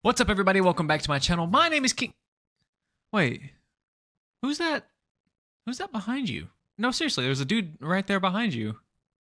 What's up, everybody? Welcome back to my channel. My name is King. Wait, who's that? Who's that behind you? No, seriously, there's a dude right there behind you.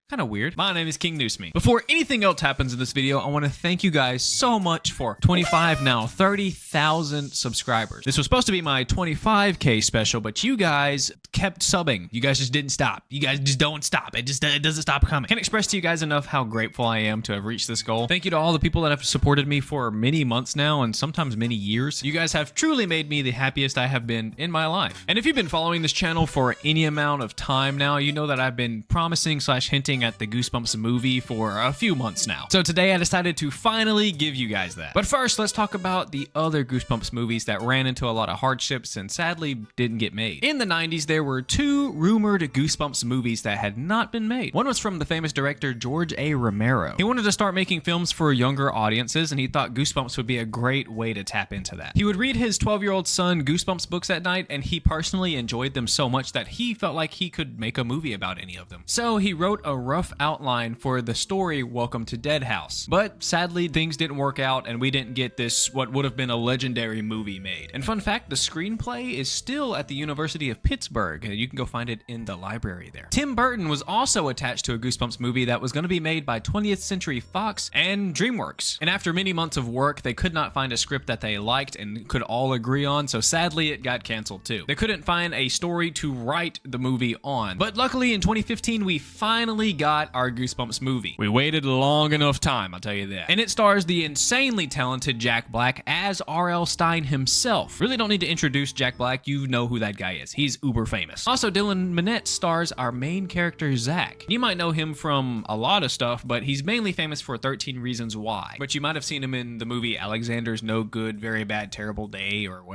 Kind of weird. My name is King Newsme. Before anything else happens in this video, I want to thank you guys so much for 25, now 30,000 subscribers. This was supposed to be my 25K special, but you guys kept subbing. You guys just didn't stop. You guys just don't stop. It doesn't stop coming. Can't express to you guys enough how grateful I am to have reached this goal. Thank you to all the people that have supported me for many months now, and sometimes many years. You guys have truly made me the happiest I have been in my life. And if you've been following this channel for any amount of time now, you know that I've been promising / hinting at the Goosebumps movie for a few months now. So today I decided to finally give you guys that. But first, let's talk about the other Goosebumps movies that ran into a lot of hardships and sadly didn't get made. In the 90s, there were two rumored Goosebumps movies that had not been made. One was from the famous director George Romero. He wanted to start making films for younger audiences, and he thought Goosebumps would be a great way to tap into that. He would read his 12-year-old son Goosebumps books at night, and he personally enjoyed them so much that he felt like he could make a movie about any of them. So he wrote a rough outline for the story Welcome to Dead House. But sadly, things didn't work out, and we didn't get this what would have been a legendary movie made. And fun fact, the screenplay is still at the University of Pittsburgh. You can go find it in the library there. Tim Burton was also attached to a Goosebumps movie that was going to be made by 20th Century Fox and DreamWorks. And after many months of work, they could not find a script that they liked and could all agree on, so sadly it got canceled too. They couldn't find a story to write the movie on. But luckily in 2015, we finally got our Goosebumps movie. We waited a long enough time, I'll tell you that. And it stars the insanely talented Jack Black as R.L. Stine himself. Really don't need to introduce Jack Black, you know who that guy is. He's uber famous. Also, Dylan Minnette stars our main character, Zach. You might know him from a lot of stuff, but he's mainly famous for 13 Reasons Why. But you might have seen him in the movie Alexander's No Good, Very Bad, Terrible Day, or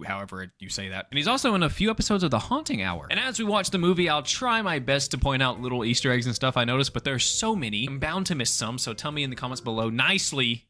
however you say that. And he's also in a few episodes of The Haunting Hour. And as we watch the movie, I'll try my best to point out little Easter eggs and stuff I noticed, but there's so many. I'm bound to miss some, so tell me in the comments below nicely,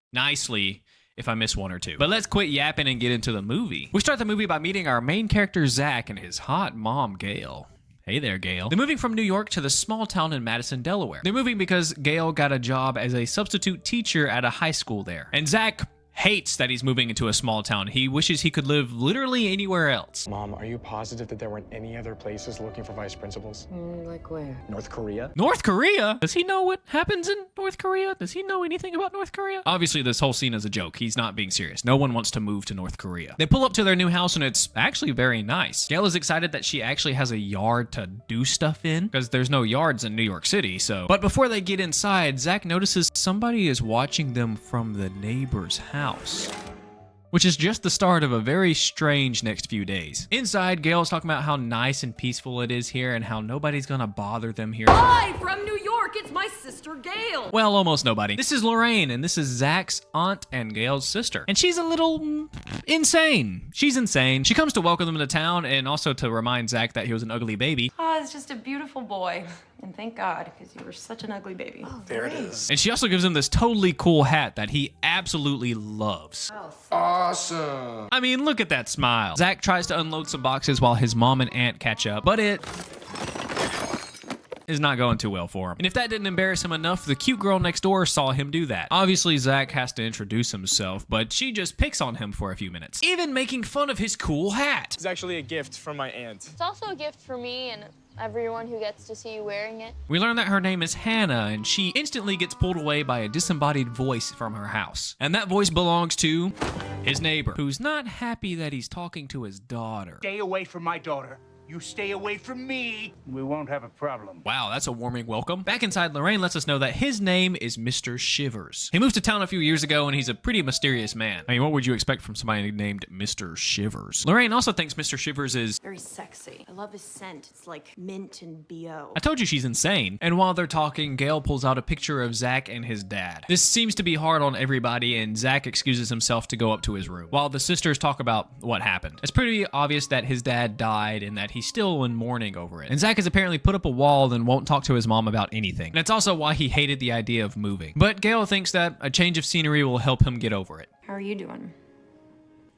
if I miss one or two. But let's quit yapping and get into the movie. We start the movie by meeting our main character, Zach, and his hot mom, Gail. Hey there, Gail. They're moving from New York to the small town in Madison, Delaware. They're moving because Gail got a job as a substitute teacher at a high school there. And Zach hates that he's moving into a small town. He wishes he could live literally anywhere else. Mom, are you positive that there weren't any other places looking for vice principals? Like where? North Korea? North Korea? Does he know what happens in North Korea? Does he know anything about North Korea? Obviously, this whole scene is a joke. He's not being serious. No one wants to move to North Korea. They pull up to their new house, and it's actually very nice. Gail is excited that she actually has a yard to do stuff in, because there's no yards in New York City, so. But before they get inside, Zach notices somebody is watching them from the neighbor's house. Which is just the start of a very strange next few days. Inside, Gail is talking about how nice and peaceful it is here and how nobody's gonna bother them here. Hi, from New York, it's my sister Gail. Well, almost nobody. This is Lorraine, and this is Zach's aunt and Gail's sister. And she's a little insane. She's insane. She comes to welcome them to town and also to remind Zach that he was an ugly baby. Oh, it's just a beautiful boy. And thank God, because you were such an ugly baby. Oh, There it is. And she also gives him this totally cool hat that he absolutely loves. Awesome. I mean, look at that smile. Zach tries to unload some boxes while his mom and aunt catch up, but it is not going too well for him. And if that didn't embarrass him enough, the cute girl next door saw him do that. Obviously, Zach has to introduce himself, but she just picks on him for a few minutes, even making fun of his cool hat. It's actually a gift from my aunt. It's also a gift for me and everyone who gets to see you wearing it. We learn that her name is Hannah, and she instantly gets pulled away by a disembodied voice from her house. And that voice belongs to his neighbor, who's not happy that he's talking to his daughter. Stay away from my daughter. You stay away from me. We won't have a problem. Wow, that's a warming welcome. Back inside, Lorraine lets us know that his name is Mr. Shivers. He moved to town a few years ago, and he's a pretty mysterious man. I mean, what would you expect from somebody named Mr. Shivers? Lorraine also thinks Mr. Shivers is... Very sexy. I love his scent. It's like mint and BO. I told you she's insane. And while they're talking, Gail pulls out a picture of Zach and his dad. This seems to be hard on everybody, and Zach excuses himself to go up to his room, while the sisters talk about what happened. It's pretty obvious that his dad died and that he's still in mourning over it. And Zach has apparently put up a wall and won't talk to his mom about anything. And it's also why he hated the idea of moving. But Gail thinks that a change of scenery will help him get over it. How are you doing?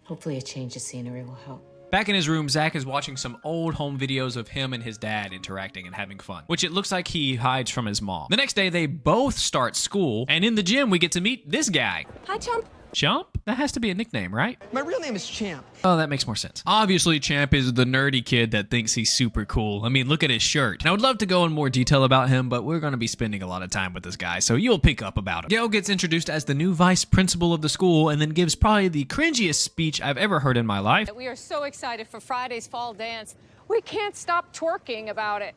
Hopefully a change of scenery will help. Back in his room, Zach is watching some old home videos of him and his dad interacting and having fun, which it looks like he hides from his mom. The next day, they both start school, and in the gym, we get to meet this guy. Hi, Chump. Chomp? That has to be a nickname, right? My real name is Champ. Oh, that makes more sense. Obviously, Champ is the nerdy kid that thinks he's super cool. I mean, look at his shirt. And I would love to go in more detail about him, but we're going to be spending a lot of time with this guy, so you'll pick up about him. Gale gets introduced as the new vice principal of the school and then gives probably the cringiest speech I've ever heard in my life. We are so excited for Friday's fall dance. We can't stop twerking about it.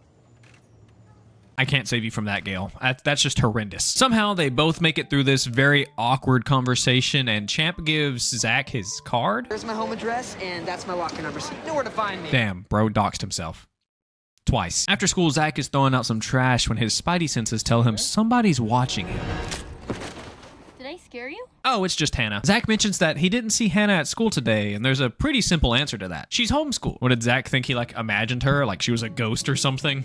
I can't save you from that, Gale. That's just horrendous. Somehow they both make it through this very awkward conversation, and Champ gives Zach his card. Here's my home address, and that's my locker number, so you know where to find me. Damn, bro doxed himself. Twice. After school, Zach is throwing out some trash when his spidey senses tell him somebody's watching him. Did I scare you? Oh, it's just Hannah. Zach mentions that he didn't see Hannah at school today, and there's a pretty simple answer to that. She's homeschooled. What did Zach think? He like imagined her like she was a ghost or something?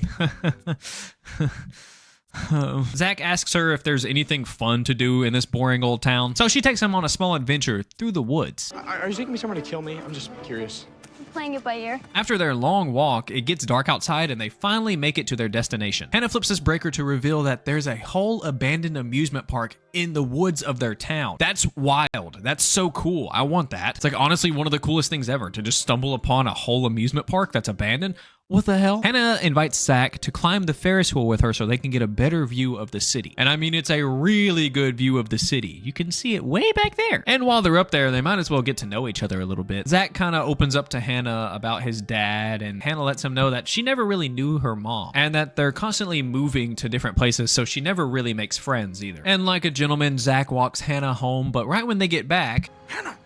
Zach asks her if there's anything fun to do in this boring old town, so she takes him on a small adventure through the woods. Are you taking me somewhere to kill me? I'm just curious. I'm playing it by ear. After their long walk, it gets dark outside and they finally make it to their destination. Hannah flips this breaker to reveal that there's a whole abandoned amusement park in the woods of their town. That's wild. That's so cool. I want that. It's like honestly one of the coolest things ever to just stumble upon a whole amusement park that's abandoned. What the hell? Hannah invites Zach to climb the Ferris wheel with her so they can get a better view of the city. And I mean, it's a really good view of the city. You can see it way back there. And while they're up there, they might as well get to know each other a little bit. Zach kind of opens up to Hannah about his dad, and Hannah lets him know that she never really knew her mom and that they're constantly moving to different places, so she never really makes friends either. And like a gentleman, Zach walks Hannah home, but right when they get back, Hannah,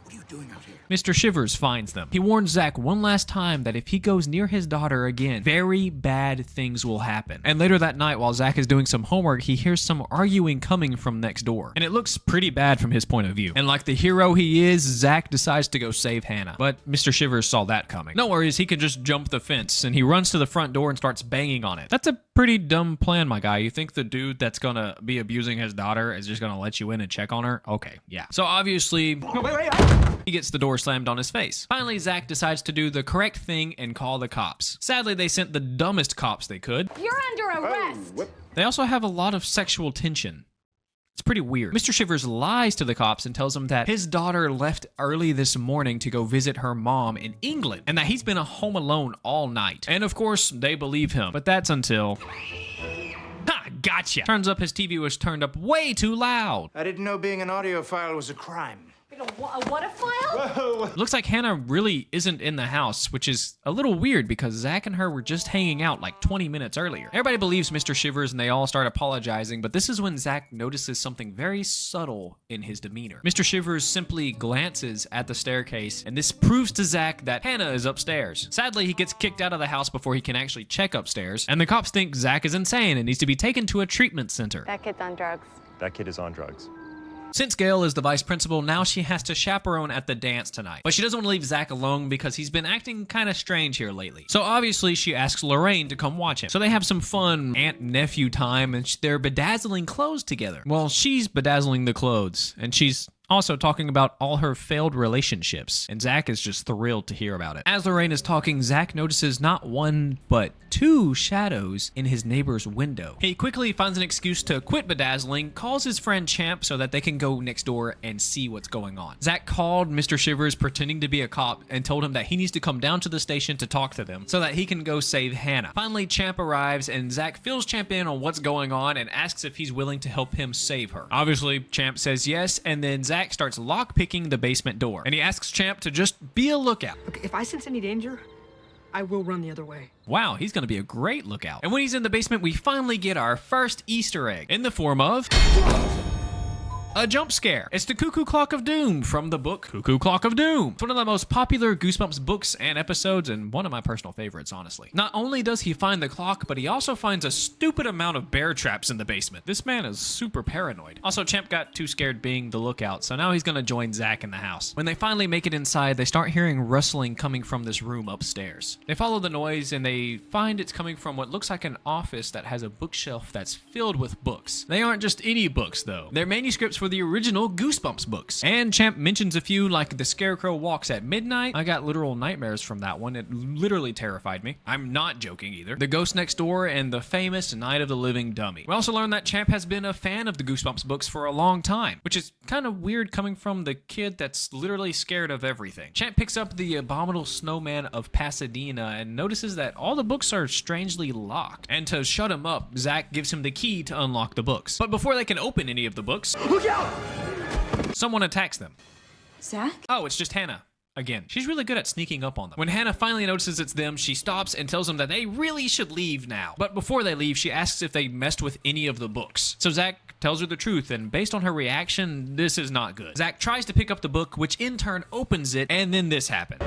what are you doing out here? Mr. Shivers finds them. He warns Zach one last time that if he goes near his daughter again, very bad things will happen. And later that night, while Zach is doing some homework, he hears some arguing coming from next door. And it looks pretty bad from his point of view. And like the hero he is, Zach decides to go save Hannah. But Mr. Shivers saw that coming. No worries, he can just jump the fence, and he runs to the front door and starts banging on it. That's a pretty dumb plan, my guy. You think the dude that's gonna be abusing his daughter is just gonna let you in and check on her? Okay, yeah. So obviously, he gets the door slammed on his face. Finally, Zach decides to do the correct thing and call the cops. Sadly, they sent the dumbest cops they could. You're under arrest. They also have a lot of sexual tension. It's pretty weird. Mr. Shivers lies to the cops and tells them that his daughter left early this morning to go visit her mom in England and that he's been home alone all night. And of course, they believe him. But that's until... Ha! Gotcha! Turns up his TV was turned up way too loud. I didn't know being an audiophile was a crime. What a file? Looks like Hannah really isn't in the house, which is a little weird because Zach and her were just hanging out like 20 minutes earlier. Everybody believes Mr. Shivers and they all start apologizing, but this is when Zach notices something very subtle in his demeanor. Mr. Shivers simply glances at the staircase, and this proves to Zach that Hannah is upstairs. Sadly, he gets kicked out of the house before he can actually check upstairs, and the cops think Zach is insane and needs to be taken to a treatment center. That kid's on drugs. That kid is on drugs. Since Gail is the vice principal, now she has to chaperone at the dance tonight. But she doesn't want to leave Zach alone because he's been acting kind of strange here lately. So obviously she asks Lorraine to come watch him. So they have some fun aunt-nephew time and they're bedazzling clothes together. Well, she's bedazzling the clothes and she's also talking about all her failed relationships, and Zach is just thrilled to hear about it. As Lorraine is talking, Zach notices not one, but two shadows in his neighbor's window. He quickly finds an excuse to quit bedazzling, calls his friend Champ so that they can go next door and see what's going on. Zach called Mr. Shivers pretending to be a cop and told him that he needs to come down to the station to talk to them so that he can go save Hannah. Finally, Champ arrives and Zach fills Champ in on what's going on and asks if he's willing to help him save her. Obviously, Champ says yes, and then Zach starts lockpicking the basement door, and he asks Champ to just be a lookout. Okay, if I sense any danger, I will run the other way. Wow, he's gonna be a great lookout. And when he's in the basement, we finally get our first Easter egg in the form of... a jump scare. It's the Cuckoo Clock of Doom from the book Cuckoo Clock of Doom. It's one of the most popular Goosebumps books and episodes and one of my personal favorites, honestly. Not only does he find the clock, but he also finds a stupid amount of bear traps in the basement. This man is super paranoid. Also, Champ got too scared being the lookout, so now he's gonna join Zach in the house. When they finally make it inside, they start hearing rustling coming from this room upstairs. They follow the noise and they find it's coming from what looks like an office that has a bookshelf that's filled with books. They aren't just any books, though. They're manuscripts for for the original Goosebumps books. And Champ mentions a few like the Scarecrow walks at midnight. I got literal nightmares from that one. It literally terrified me. I'm not joking either. The Ghost Next Door and the famous Night of the Living Dummy. We also learned that Champ has been a fan of the Goosebumps books for a long time, which is kind of weird coming from the kid that's literally scared of everything. Champ picks up the Abominable Snowman of Pasadena and notices that all the books are strangely locked. And to shut him up, Zach gives him the key to unlock the books. But before they can open any of the books, look out! Someone attacks them. Zach? Oh, it's just Hannah. Again, she's really good at sneaking up on them. When Hannah finally notices it's them, she stops and tells them that they really should leave now. But before they leave, she asks if they messed with any of the books. So Zach tells her the truth, and based on her reaction, this is not good. Zach tries to pick up the book, which in turn opens it, and then this happened.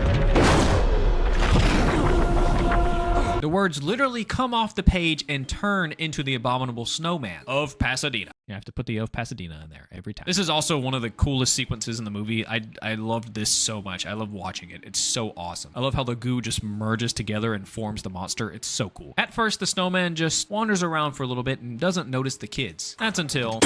The words literally come off the page and turn into the Abominable Snowman of Pasadena. You have to put the of Pasadena in there every time. This is also one of the coolest sequences in the movie. I loved this so much. I love watching it. It's so awesome. I love how the goo just merges together and forms the monster. It's so cool. At first, the snowman just wanders around for a little bit and doesn't notice the kids. That's until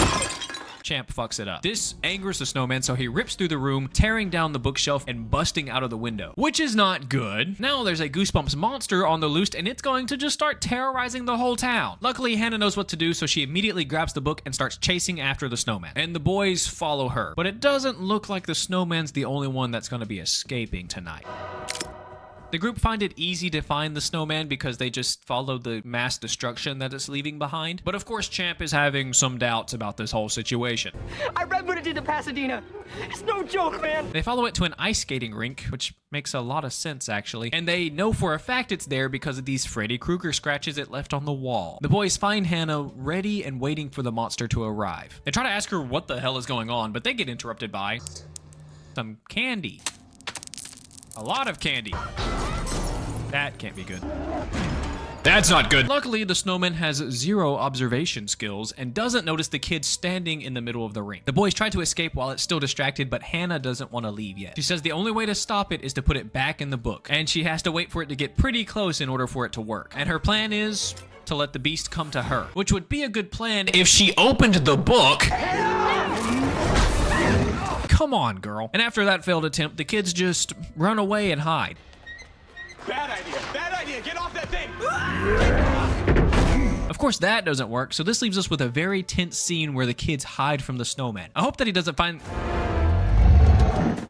Champ fucks it up. This angers the snowman, so he rips through the room, tearing down the bookshelf and busting out of the window, which is not good. Now there's a Goosebumps monster on the loose, and it's going to just start terrorizing the whole town. Luckily, Hannah knows what to do, so she immediately grabs the book and starts chasing after the snowman. And the boys follow her, but it doesn't look like the snowman's the only one that's going to be escaping tonight. The group find it easy to find the snowman because they just follow the mass destruction that it's leaving behind. But of course, Champ is having some doubts about this whole situation. I read what it did to Pasadena. It's no joke, man. They follow it to an ice skating rink, which makes a lot of sense, actually. And they know for a fact it's there because of these Freddy Krueger scratches it left on the wall. The boys find Hannah ready and waiting for the monster to arrive. They try to ask her what the hell is going on, but they get interrupted by some candy. A lot of candy. That can't be good. That's not good. Luckily, the snowman has zero observation skills and doesn't notice the kid standing in the middle of the ring. The boys try to escape while it's still distracted, but Hannah doesn't want to leave yet. She says the only way to stop it is to put it back in the book, and she has to wait for it to get pretty close in order for it to work. And her plan is to let the beast come to her, which would be a good plan if she opened the book. Come on, girl. And after that failed attempt, the kids just run away and hide. Bad idea. Bad idea. Get off that thing. Of course, that doesn't work, so this leaves us with a very tense scene where the kids hide from the snowman. I hope that he doesn't find...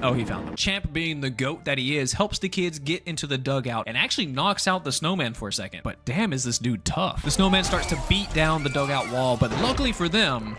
Oh, he found them. Champ, being the goat that he is, helps the kids get into the dugout and actually knocks out the snowman for a second. But damn, is this dude tough. The snowman starts to beat down the dugout wall, but luckily for them...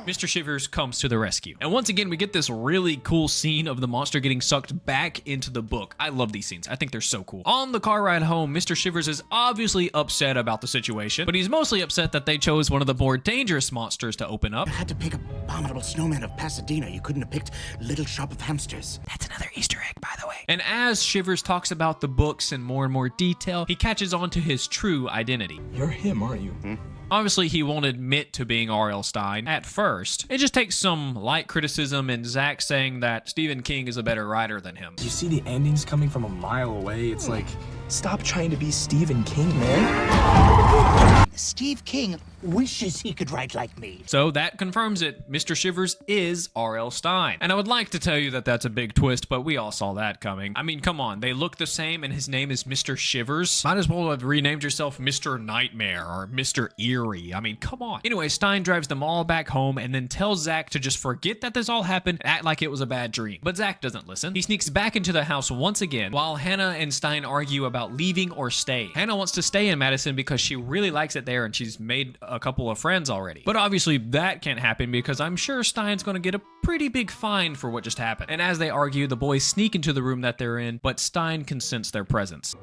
Mr. Shivers comes to the rescue. And once again, we get this really cool scene of the monster getting sucked back into the book. I love these scenes. I think they're so cool. On the car ride home, Mr. Shivers is obviously upset about the situation, but he's mostly upset that they chose one of the more dangerous monsters to open up. You had to pick Abominable Snowman of Pasadena. You couldn't have picked Little Shop of Hamsters. That's another Easter egg, by the way. And as Shivers talks about the books in more and more detail, he catches on to his true identity. You're him, aren't you? Obviously, he won't admit to being R.L. Stein at first. It just takes some light criticism and Zach saying that Stephen King is a better writer than him. You see the endings coming from a mile away. It's like, stop trying to be Stephen King, man. Steve King wishes he could write like me. So that confirms it. Mr. Shivers is R.L. Stein. And I would like to tell you that that's a big twist, but we all saw that coming. I mean, come on. They look the same and his name is Mr. Shivers. Might as well have renamed yourself Mr. Nightmare or Mr. Eerie. I mean, come on. Anyway, Stein drives them all back home and then tells Zach to just forget that this all happened and act like it was a bad dream. But Zach doesn't listen. He sneaks back into the house once again while Hannah and Stein argue about leaving or staying. Hannah wants to stay in Madison because she really likes it there and she's made a couple of friends already. But obviously that can't happen because I'm sure Stein's going to get a pretty big fine for what just happened. And as they argue, the boys sneak into the room that they're in, but Stein can sense their presence.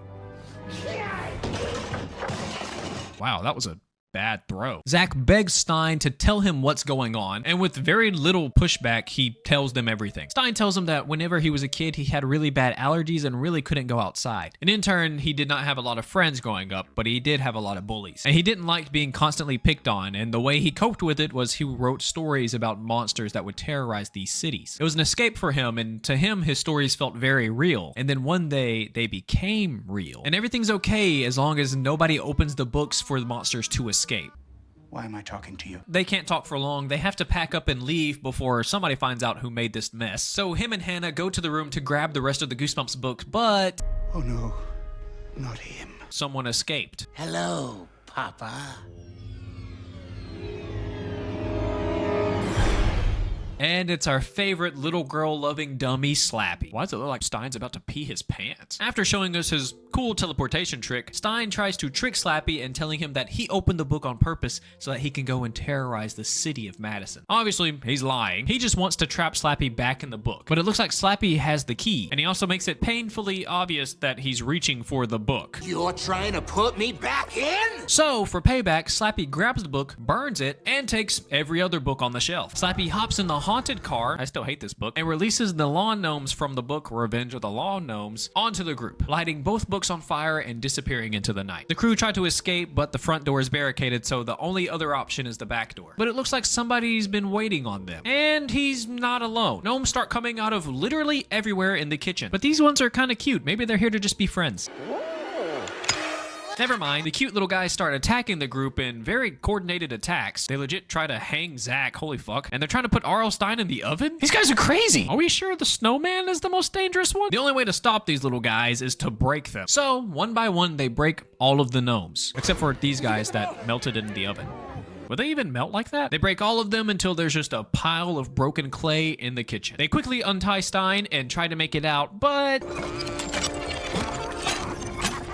Wow, that was a bad throw. Zach begs Stein to tell him what's going on, and with very little pushback, he tells them everything. Stein tells him that whenever he was a kid, he had really bad allergies and really couldn't go outside. And in turn, he did not have a lot of friends growing up, but he did have a lot of bullies. And he didn't like being constantly picked on, and the way he coped with it was he wrote stories about monsters that would terrorize these cities. It was an escape for him, and to him, his stories felt very real. And then one day, they became real. And everything's okay as long as nobody opens the books for the monsters to escape. Why am I talking to you? They can't talk for long. They have to pack up and leave before somebody finds out who made this mess. So him and Hannah go to the room to grab the rest of the Goosebumps books, but... Oh no, not him. Someone escaped. Hello, Papa. And it's our favorite little girl-loving dummy, Slappy. Why does it look like Stein's about to pee his pants? After showing us his cool teleportation trick, Stein tries to trick Slappy and telling him that he opened the book on purpose so that he can go and terrorize the city of Madison. Obviously, he's lying. He just wants to trap Slappy back in the book. But it looks like Slappy has the key, and he also makes it painfully obvious that he's reaching for the book. You're trying to put me back in? So, for payback, Slappy grabs the book, burns it, and takes every other book on the shelf. Slappy hops in the haunted car, I still hate this book, and releases the lawn gnomes from the book Revenge of the Lawn Gnomes onto the group, lighting both books on fire and disappearing into the night. The crew try to escape, but the front door is barricaded, so the only other option is the back door. But it looks like somebody's been waiting on them, and he's not alone. Gnomes start coming out of literally everywhere in the kitchen, but these ones are kind of cute. Maybe they're here to just be friends. Never mind, the cute little guys start attacking the group in very coordinated attacks. They legit try to hang Zach, holy fuck, and they're trying to put R.L. Stein in the oven? These guys are crazy! Are we sure the snowman is the most dangerous one? The only way to stop these little guys is to break them. So, one by one, they break all of the gnomes, except for these guys that melted in the oven. Would they even melt like that? They break all of them until there's just a pile of broken clay in the kitchen. They quickly untie Stein and try to make it out, but...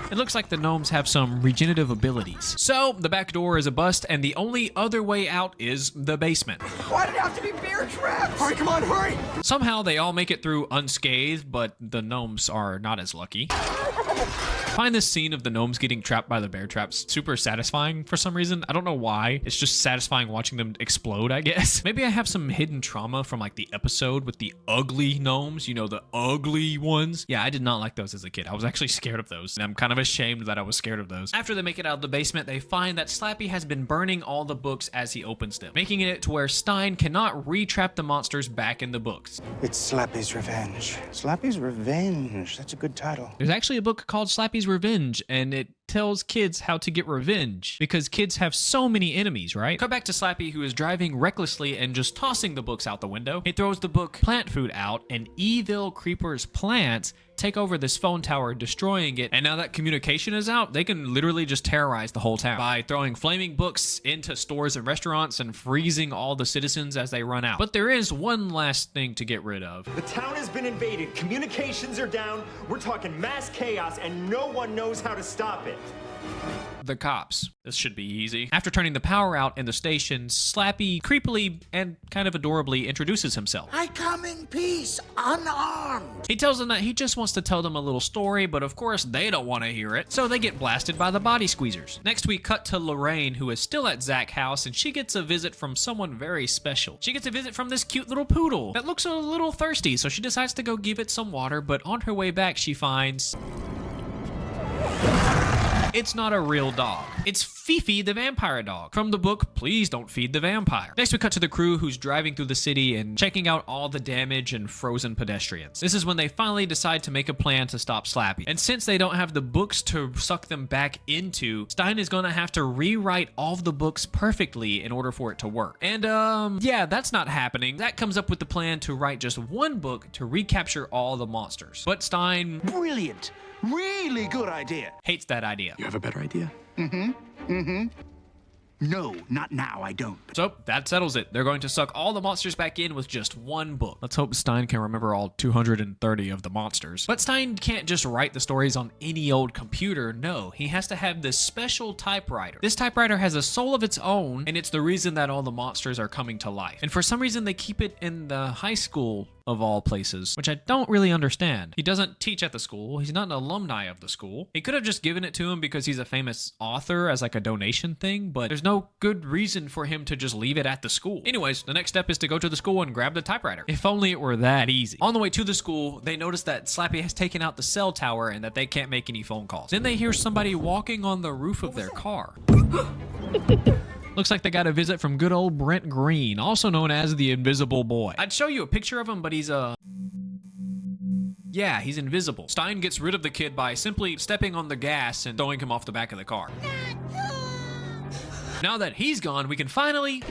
it looks like the gnomes have some regenerative abilities. So, the back door is a bust, and the only other way out is the basement. Why did it have to be bear traps? Hurry, come on, hurry! Somehow, they all make it through unscathed, but the gnomes are not as lucky. I find this scene of the gnomes getting trapped by the bear traps super satisfying for some reason. I don't know why. It's just satisfying watching them explode, I guess. Maybe I have some hidden trauma from like the episode with the ugly gnomes, you know, the ugly ones. Yeah, I did not like those as a kid. I was actually scared of those, and I'm kind of ashamed that I was scared of those. After they make it out of the basement, they find that Slappy has been burning all the books as he opens them, making it to where Stein cannot re-trap the monsters back in the books. It's Slappy's Revenge. Slappy's Revenge. That's a good title. There's actually a book called Slappy's Revenge, and it tells kids how to get revenge because kids have so many enemies, right? Cut back to Slappy, who is driving recklessly and just tossing the books out the window. He throws the book Plant Food out, and evil creepers plants take over this phone tower, destroying it. And now that communication is out, they can literally just terrorize the whole town by throwing flaming books into stores and restaurants and freezing all the citizens as they run out. But there is one last thing to get rid of. The town has been invaded. Communications are down. We're talking mass chaos, and no one knows how to stop it. The cops. This should be easy. After turning the power out in the station, Slappy creepily and kind of adorably introduces himself. I come in peace, unarmed. He tells them that he just wants to tell them a little story, but of course they don't want to hear it, so they get blasted by the body squeezers. Next we cut to Lorraine, who is still at Zach's house, and she gets a visit from someone very special. She gets a visit from this cute little poodle that looks a little thirsty, so she decides to go give it some water, but on her way back she finds... it's not a real dog. It's Fifi the vampire dog from the book Please Don't Feed the Vampire. Next we cut to the crew who's driving through the city and checking out all the damage and frozen pedestrians. This is when they finally decide to make a plan to stop Slappy. And since they don't have the books to suck them back into, Stein is gonna have to rewrite all of the books perfectly in order for it to work. And yeah, that's not happening. That comes up with the plan to write just one book to recapture all the monsters. But Stein... brilliant. Really good idea. Hates that idea. You have a better idea? No, not now, I don't. So that settles it. They're going to suck all the monsters back in with just one book. Let's hope Stein can remember all 230 of the monsters. But Stein can't just write the stories on any old computer. No, he has to have this special typewriter. This typewriter has a soul of its own, and it's the reason that all the monsters are coming to life. And for some reason, they keep it in the high school of all places, which I don't really understand. He doesn't teach at the school. He's not an alumni of the school. He could have just given it to him because he's a famous author as like a donation thing, but there's no good reason for him to just leave it at the school. Anyways, the next step is to go to the school and grab the typewriter. If only it were that easy. On the way to the school, they notice that Slappy has taken out the cell tower and that they can't make any phone calls. Then they hear somebody walking on the roof of their car. Looks like they got a visit from good old Brent Green, also known as the Invisible Boy. I'd show you a picture of him, but he's yeah, he's invisible. Stein gets rid of the kid by simply stepping on the gas and throwing him off the back of the car. Now that he's gone, we can finally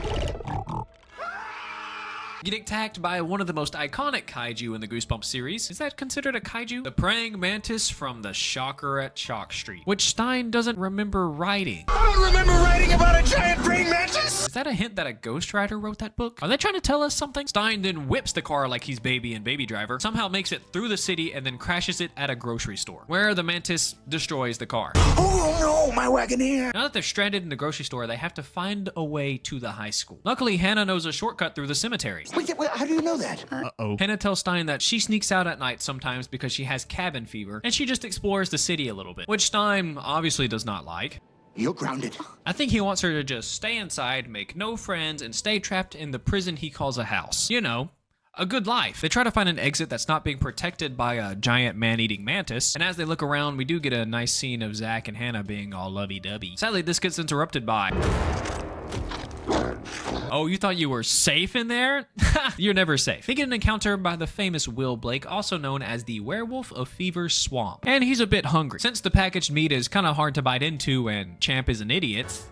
get attacked by one of the most iconic kaiju in the Goosebumps series. Is that considered a kaiju? The praying mantis from the Shocker at Shock Street, which Stein doesn't remember writing. I don't remember writing about a giant praying mantis! Is that a hint that a ghostwriter wrote that book? Are they trying to tell us something? Stein then whips the car like he's Baby and Baby Driver, somehow makes it through the city, and then crashes it at a grocery store, where the mantis destroys the car. Oh no, my Wagoneer! Now that they're stranded in the grocery store, they have to find a way to the high school. Luckily, Hannah knows a shortcut through the cemetery. Wait, how do you know that? Uh-oh. Hannah tells Stein that she sneaks out at night sometimes because she has cabin fever, and she just explores the city a little bit, which Stein obviously does not like. You're grounded. I think he wants her to just stay inside, make no friends, and stay trapped in the prison he calls a house. You know, a good life. They try to find an exit that's not being protected by a giant man-eating mantis, and as they look around, we do get a nice scene of Zach and Hannah being all lovey-dovey. Sadly, this gets interrupted by... Oh, you thought you were safe in there? You're never safe. They get an encounter by the famous Will Blake, also known as the Werewolf of Fever Swamp. And he's a bit hungry. Since the packaged meat is kind of hard to bite into and Champ is an idiot,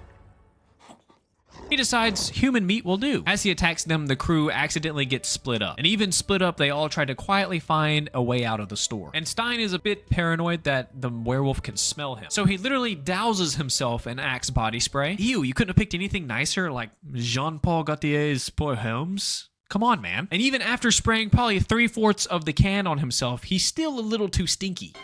he decides human meat will do. As he attacks them, the crew accidentally gets split up. And even split up, they all try to quietly find a way out of the store. And Stein is a bit paranoid that the werewolf can smell him. So he literally douses himself in Axe body spray. Ew, you couldn't have picked anything nicer like Jean-Paul Gaultier's Pour Homes? Come on, man. And even after spraying probably 3/4 of the can on himself, he's still a little too stinky.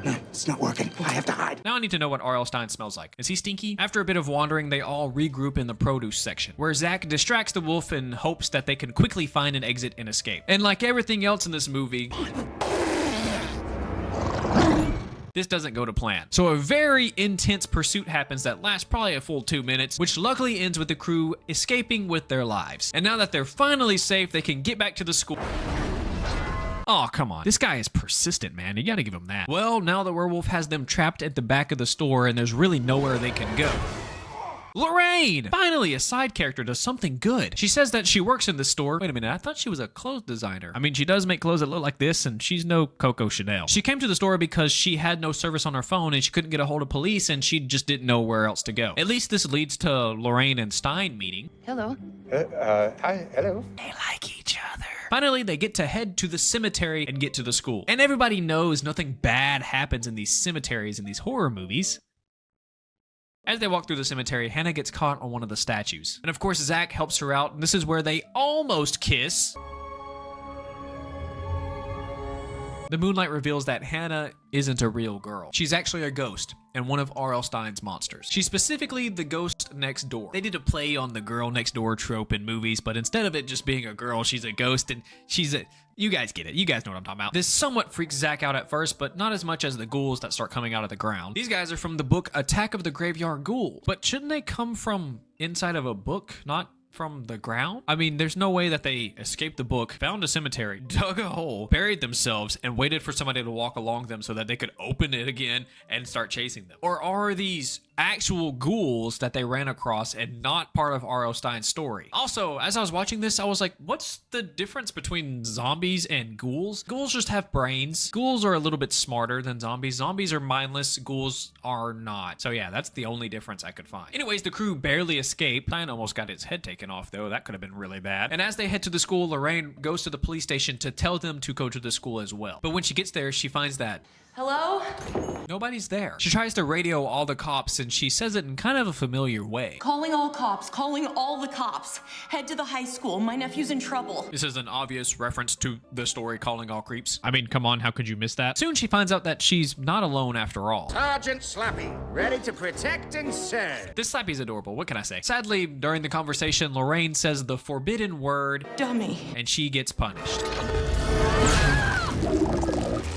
No, it's not working. I have to hide. Now I need to know what R.L. Stein smells like. Is he stinky? After a bit of wandering, they all regroup in the produce section, where Zach distracts the wolf in hopes that they can quickly find an exit and escape. And like everything else in this movie, this doesn't go to plan. So a very intense pursuit happens that lasts probably a full 2 minutes, which luckily ends with the crew escaping with their lives. And now that they're finally safe, they can get back to the school. Oh, come on. This guy is persistent, man. You gotta give him that. Well, now the werewolf has them trapped at the back of the store and there's really nowhere they can go. Lorraine! Finally, a side character does something good. She says that she works in the store. Wait a minute, I thought she was a clothes designer. I mean, she does make clothes that look like this, and she's no Coco Chanel. She came to the store because she had no service on her phone and she couldn't get a hold of police and she just didn't know where else to go. At least this leads to Lorraine and Stein meeting. Hello. Hi, hello. They like each other. Finally, they get to head to the cemetery and get to the school. And everybody knows nothing bad happens in these cemeteries in these horror movies. As they walk through the cemetery, Hannah gets caught on one of the statues. And of course, Zach helps her out, and this is where they almost kiss. The moonlight reveals that Hannah isn't a real girl. She's actually a ghost and one of R.L. Stein's monsters. She's specifically the ghost next door. They did a play on the girl next door trope in movies, but instead of it just being a girl, she's a ghost and she's a... You guys get it. You guys know what I'm talking about. This somewhat freaks Zach out at first, but not as much as the ghouls that start coming out of the ground. These guys are from the book Attack of the Graveyard Ghoul. But shouldn't they come from inside of a book, not from the ground? I mean, there's no way that they escaped the book, found a cemetery, dug a hole, buried themselves, and waited for somebody to walk along them so that they could open it again and start chasing them. Or are these actual ghouls that they ran across and not part of R.L. Stein's story? Also, as I was watching this, I was like, what's the difference between zombies and ghouls? Ghouls just have brains. Ghouls are a little bit smarter than zombies. Zombies are mindless. Ghouls are not. So yeah, that's the only difference I could find. Anyways, the crew barely escaped. Stein almost got his head taken off though. That could have been really bad. And as they head to the school, Lorraine goes to the police station to tell them to go to the school as well. But when she gets there, she finds that Hello? Nobody's there. She tries to radio all the cops and she says it in kind of a familiar way. Calling all cops, calling all the cops. Head to the high school. My nephew's in trouble. This is an obvious reference to the story Calling All Creeps. I mean, come on, how could you miss that? Soon she finds out that she's not alone after all. Sergeant Slappy, ready to protect and serve. This Slappy's adorable, what can I say? Sadly, during the conversation, Lorraine says the forbidden word, Dummy. and she gets punished.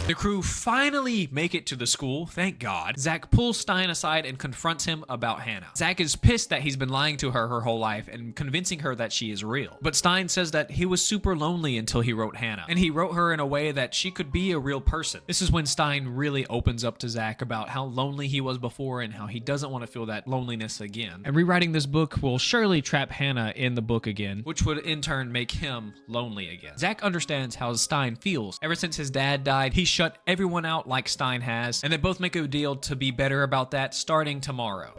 The crew finally make it to the school, thank God. Zach pulls Stein aside and confronts him about Hannah. Zach is pissed that he's been lying to her whole life and convincing her that she is real. But Stein says that he was super lonely until he wrote Hannah, and he wrote her in a way that she could be a real person. This is when Stein really opens up to Zach about how lonely he was before and how he doesn't want to feel that loneliness again. And rewriting this book will surely trap Hannah in the book again, which would in turn make him lonely again. Zach understands how Stein feels. Ever since his dad died, he shut everyone out like Stein has, and they both make a deal to be better about that starting tomorrow.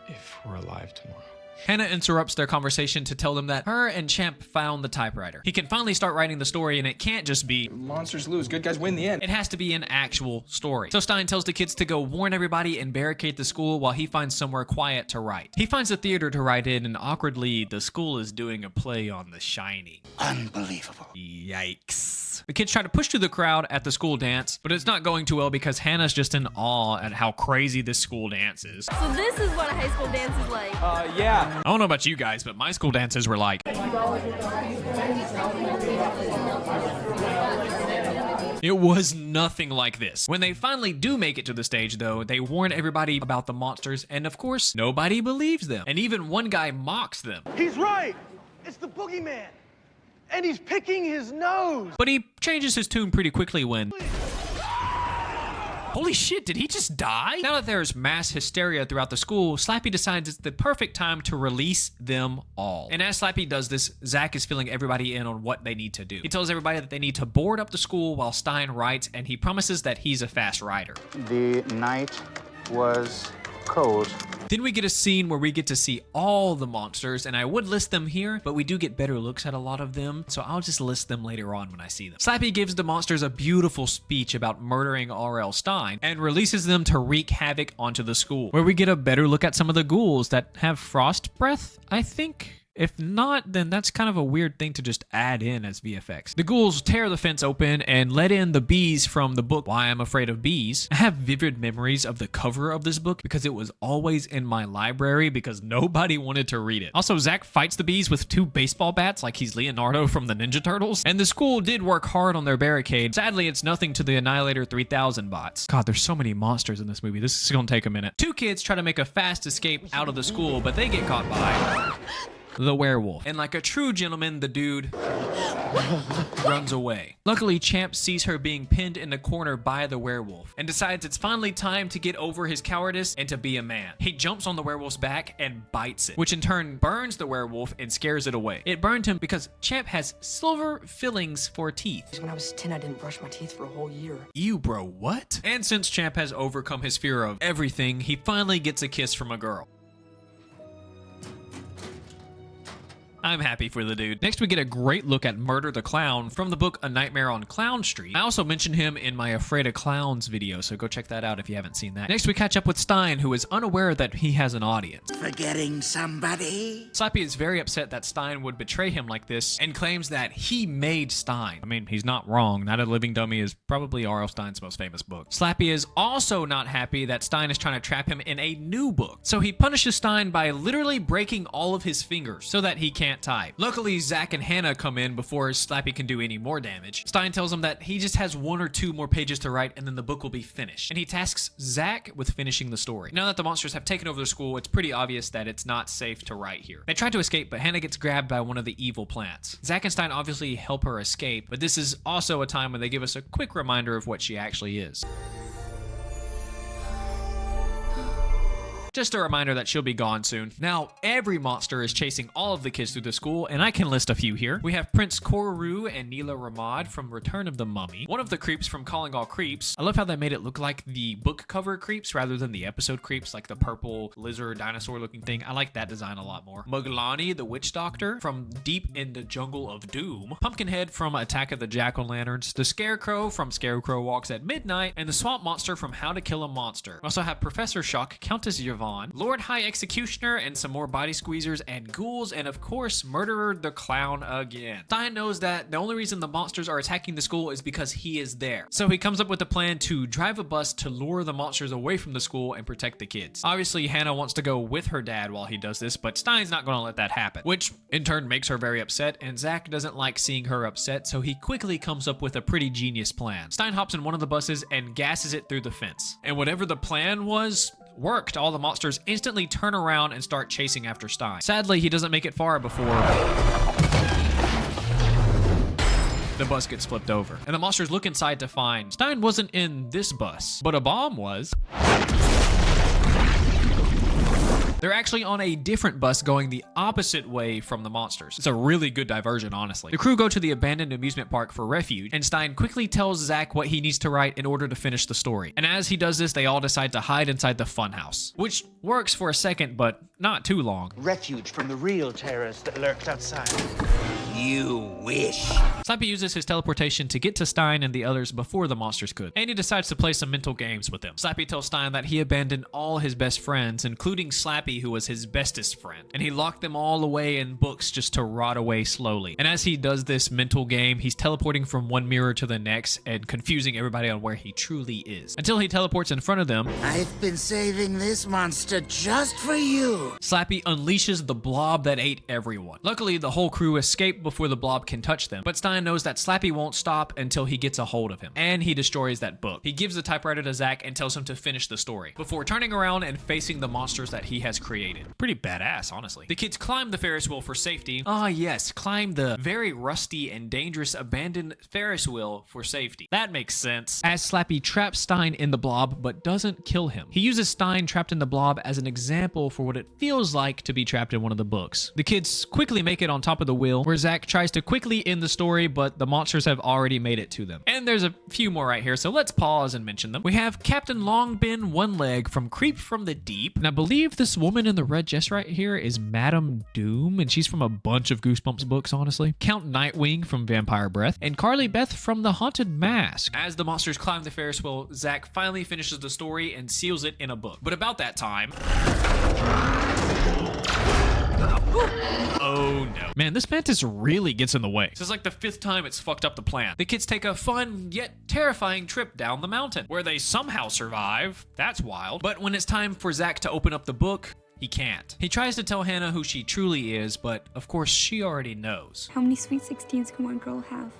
If we're alive tomorrow. Hannah interrupts their conversation to tell them that her and Champ found the typewriter. He can finally start writing the story, and it can't just be Monsters lose, good guys win the end. it has to be an actual story. So Stein tells the kids to go warn everybody and barricade the school while he finds somewhere quiet to write. He finds a theater to write in, and awkwardly, the school is doing a play on The Shining. Unbelievable. Yikes. The kids try to push through the crowd at the school dance, but it's not going too well because Hannah's just in awe at how crazy this school dance is. So this is what a high school dance is like. Yeah. I don't know about you guys, but my school dances were like... It was nothing like this. When they finally do make it to the stage, though, they warn everybody about the monsters, and of course, nobody believes them. And even one guy mocks them. He's right. It's the boogeyman. And he's picking his nose. But he changes his tune pretty quickly when... Holy shit, did he just die? Now that there's mass hysteria throughout the school, Slappy decides it's the perfect time to release them all. And as Slappy does this, Zach is filling everybody in on what they need to do. He tells everybody that they need to board up the school while Stein writes, and he promises that he's a fast writer. The night was cold. Then we get a scene where we get to see all the monsters, and I would list them here, but we do get better looks at a lot of them, so I'll just list them later on when I see them. Slappy gives the monsters a beautiful speech about murdering R.L. Stein, and releases them to wreak havoc onto the school, where we get a better look at some of the ghouls that have frost breath, I think? If not, then that's kind of a weird thing to just add in as VFX. The ghouls tear the fence open and let in the bees from the book Why I'm Afraid of Bees. I have vivid memories of the cover of this book because it was always in my library because nobody wanted to read it. Also, Zach fights the bees with 2 baseball bats like he's Leonardo from the Ninja Turtles. And the school did work hard on their barricade. Sadly, it's nothing to the Annihilator 3000 bots. God, there's so many monsters in this movie. This is gonna take a minute. 2 kids try to make a fast escape out of the school, but they get caught by the werewolf. And like a true gentleman, the dude runs away. Luckily, Champ sees her being pinned in the corner by the werewolf and decides it's finally time to get over his cowardice and to be a man. He jumps on the werewolf's back and bites it, which in turn burns the werewolf and scares it away. It burned him because Champ has silver fillings for teeth. When I was 10, I didn't brush my teeth for a whole year. Ew, bro, what? And since Champ has overcome his fear of everything, he finally gets a kiss from a girl. I'm happy for the dude. Next, we get a great look at Murder the Clown from the book A Nightmare on Clown Street. I also mentioned him in my Afraid of Clowns video, so go check that out if you haven't seen that. Next, we catch up with Stein, who is unaware that he has an audience. Forgetting somebody? Slappy is very upset that Stein would betray him like this and claims that he made Stein. I mean, he's not wrong. Night of the Living Dummy is probably R.L. Stein's most famous book. Slappy is also not happy that Stein is trying to trap him in a new book. So he punishes Stein by literally breaking all of his fingers so that he can't type. Luckily, Zach and Hannah come in before Slappy can do any more damage. Stein tells him that he just has 1 or 2 more pages to write and then the book will be finished. And he tasks Zach with finishing the story. Now that the monsters have taken over the school, it's pretty obvious that it's not safe to write here. They try to escape, but Hannah gets grabbed by one of the evil plants. Zach and Stein obviously help her escape, but this is also a time when they give us a quick reminder of what she actually is. Just a reminder that she'll be gone soon. Now, every monster is chasing all of the kids through the school, and I can list a few here. We have Prince Koru and Neela Ramad from Return of the Mummy. One of the creeps from Calling All Creeps. I love how they made it look like the book cover creeps rather than the episode creeps, like the purple lizard dinosaur looking thing. I like that design a lot more. Muglani, the witch doctor from Deep in the Jungle of Doom. Pumpkinhead from Attack of the Jack-O-Lanterns. The Scarecrow from Scarecrow Walks at Midnight. And the Swamp Monster from How to Kill a Monster. We also have Professor Shock, Countess Yvonne, Lord High Executioner, and some more body squeezers and ghouls, and of course, Murderer the Clown again. Stein knows that the only reason the monsters are attacking the school is because he is there. So he comes up with a plan to drive a bus to lure the monsters away from the school and protect the kids. Obviously, Hannah wants to go with her dad while he does this, but Stein's not going to let that happen, which in turn makes her very upset, and Zach doesn't like seeing her upset, so he quickly comes up with a pretty genius plan. Stein hops in one of the buses and gasses it through the fence. And whatever the plan was, worked. All the monsters instantly turn around and start chasing after Stein. Sadly, he doesn't make it far before the bus gets flipped over. And the monsters look inside to find Stein wasn't in this bus, but a bomb was. They're actually on a different bus going the opposite way from the monsters. It's a really good diversion, honestly. The crew go to the abandoned amusement park for refuge, and Stein quickly tells Zach what he needs to write in order to finish the story. And as he does this, they all decide to hide inside the funhouse, which works for a second, but not too long. Refuge from the real terrorists that lurked outside. You wish. Slappy uses his teleportation to get to Stein and the others before the monsters could, and he decides to play some mental games with them. Slappy tells Stein that he abandoned all his best friends, including Slappy, who was his bestest friend, and he locked them all away in books just to rot away slowly. And as he does this mental game, he's teleporting from one mirror to the next and confusing everybody on where he truly is, until he teleports in front of them. I've been saving this monster just for you. Slappy unleashes the blob that ate everyone. Luckily, the whole crew escaped before the blob can touch them, but Stein knows that Slappy won't stop until he gets a hold of him, and he destroys that book. He gives the typewriter to Zach and tells him to finish the story, before turning around and facing the monsters that he has created. Pretty badass, honestly. The kids climb the Ferris wheel for safety. Ah yes, climb the very rusty and dangerous abandoned Ferris wheel for safety. That makes sense. As Slappy traps Stein in the blob, but doesn't kill him. He uses Stein trapped in the blob as an example for what it feels like to be trapped in one of the books. The kids quickly make it on top of the wheel, where Zach tries to quickly end the story, but the monsters have already made it to them. And there's a few more right here, so let's pause and mention them. We have Captain Longbin One Leg from Creep from the Deep, and I believe this woman in the red dress right here is Madame Doom, and she's from a bunch of Goosebumps books, honestly. Count Nightwing from Vampire Breath, and Carly Beth from The Haunted Mask. As the monsters climb the Ferris wheel, Zach finally finishes the story and seals it in a book. But about that time... oh no. Man, this mantis really gets in the way. This is like the 5th time it's fucked up the plan. The kids take a fun yet terrifying trip down the mountain, where they somehow survive. That's wild. But when it's time for Zach to open up the book, he can't. He tries to tell Hannah who she truly is, but of course she already knows. How many sweet 16s can one girl have?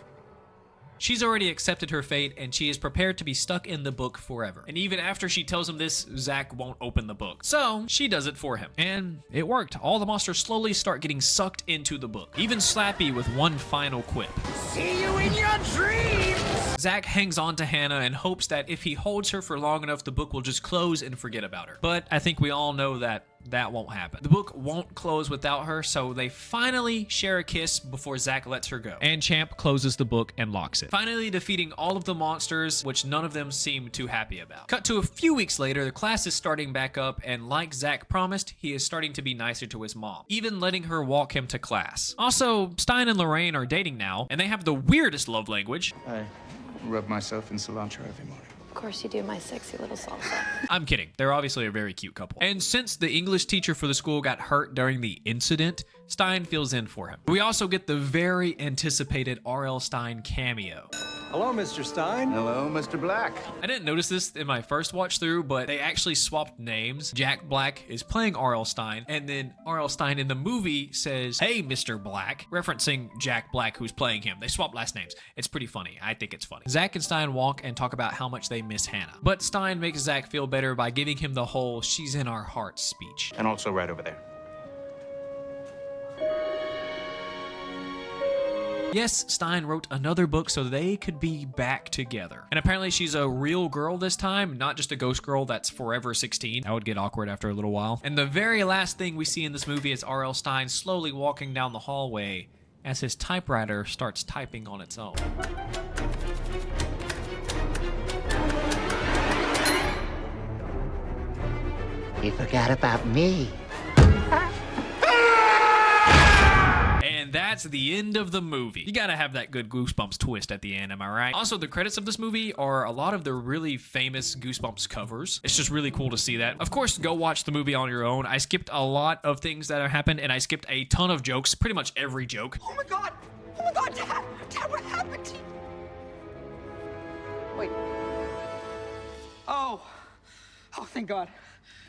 She's already accepted her fate, and she is prepared to be stuck in the book forever. And even after she tells him this, Zach won't open the book. So she does it for him. And it worked. All the monsters slowly start getting sucked into the book. Even Slappy with one final quip. See you in your dreams! Zach hangs on to Hannah and hopes that if he holds her for long enough, the book will just close and forget about her. But I think we all know that that won't happen. The book won't close without her, so they finally share a kiss before Zach lets her go. And Champ closes the book and locks it, finally defeating all of the monsters, which none of them seem too happy about. Cut to a few weeks later, the class is starting back up, and like Zach promised, he is starting to be nicer to his mom, even letting her walk him to class. Also, Stein and Lorraine are dating now, and they have the weirdest love language. I rub myself in cilantro every morning. Of course you do, my sexy little salsa. I'm kidding. They're obviously a very cute couple. And since the English teacher for the school got hurt during the incident, Stein fills in for him. We also get the very anticipated R.L. Stein cameo. Hello, Mr. Stein. Hello, Mr. Black. I didn't notice this in my first watch through, but they actually swapped names. Jack Black is playing R.L. Stein, and then R.L. Stein in the movie says, "Hey, Mr. Black," referencing Jack Black, who's playing him. They swapped last names. It's pretty funny. I think it's funny. Zach and Stein walk and talk about how much they miss Hannah. But Stein makes Zach feel better by giving him the whole "she's in our hearts" speech. And also right over there. Yes, Stein wrote another book so they could be back together. And apparently she's a real girl this time, not just a ghost girl that's forever 16. That would get awkward after a little while. And the very last thing we see in this movie is R.L. Stein slowly walking down the hallway as his typewriter starts typing on its own. You forgot about me. And that's the end of the movie. You gotta have that good Goosebumps twist at the end, am I right? Also, the credits of this movie are a lot of the really famous Goosebumps covers. It's just really cool to see that. Of course, go watch the movie on your own. I skipped a lot of things that have happened, and I skipped a ton of jokes, pretty much every joke. Oh my god! Oh my god, Dad! Dad, what happened to you? Wait. Oh, thank God.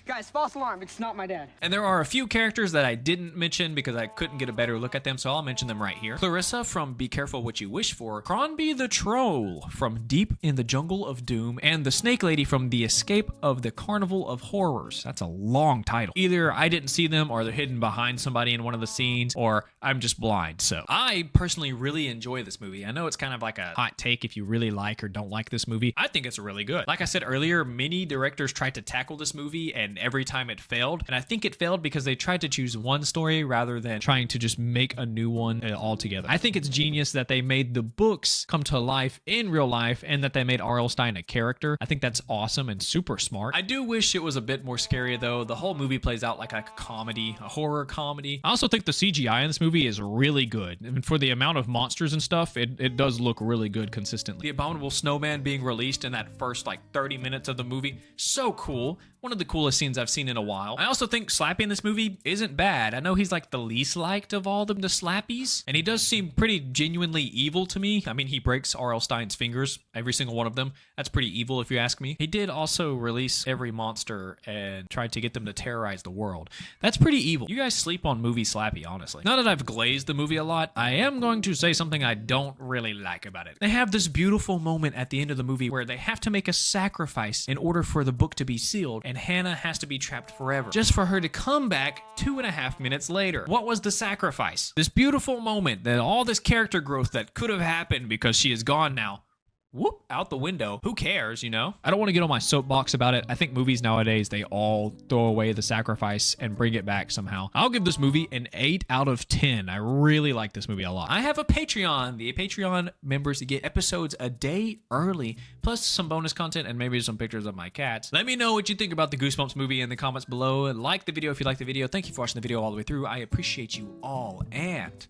Guys, false alarm. It's not my dad. And there are a few characters that I didn't mention because I couldn't get a better look at them, so I'll mention them right here. Clarissa from Be Careful What You Wish For, Cronby the Troll from Deep in the Jungle of Doom, and the Snake Lady from The Escape of the Carnival of Horrors. That's a long title. Either I didn't see them, or they're hidden behind somebody in one of the scenes, or I'm just blind. So I personally really enjoy this movie. I know it's kind of like a hot take if you really like or don't like this movie. I think it's really good. Like I said earlier, many directors tried to tackle this movie, and every time it failed. And I think it failed because they tried to choose one story rather than trying to just make a new one altogether. I think it's genius that they made the books come to life in real life and that they made R.L. Stein a character. I think that's awesome and super smart. I do wish it was a bit more scary though. The whole movie plays out like a comedy, a horror comedy. I also think the CGI in this movie is really good. And for the amount of monsters and stuff, it does look really good consistently. The Abominable Snowman being released in that first like 30 minutes of the movie, so cool. One of the coolest scenes I've seen in a while. I also think Slappy in this movie isn't bad. I know he's like the least liked of all the Slappies, and he does seem pretty genuinely evil to me. I mean, he breaks R.L. Stein's fingers, every single one of them. That's pretty evil if you ask me. He did also release every monster and tried to get them to terrorize the world. That's pretty evil. You guys sleep on movie Slappy, honestly. Now that I've glazed the movie a lot, I am going to say something I don't really like about it. They have this beautiful moment at the end of the movie where they have to make a sacrifice in order for the book to be sealed, and Hannah has to be trapped forever, just for her to come back 2.5 minutes later. What was the sacrifice? This beautiful moment, that all this character growth that could have happened because she is gone now. Whoop, out the window. Who cares, you know? I don't want to get on my soapbox about it. I think movies nowadays, they all throw away the sacrifice and bring it back somehow. I'll give this movie an 8 out of 10. I really like this movie a lot. I have a Patreon. The Patreon members get episodes a day early, plus some bonus content and maybe some pictures of my cats. Let me know what you think about the Goosebumps movie in the comments below. Like the video if you like the video. Thank you for watching the video all the way through. I appreciate you all, and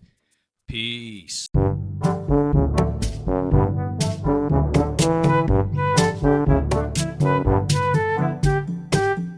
peace.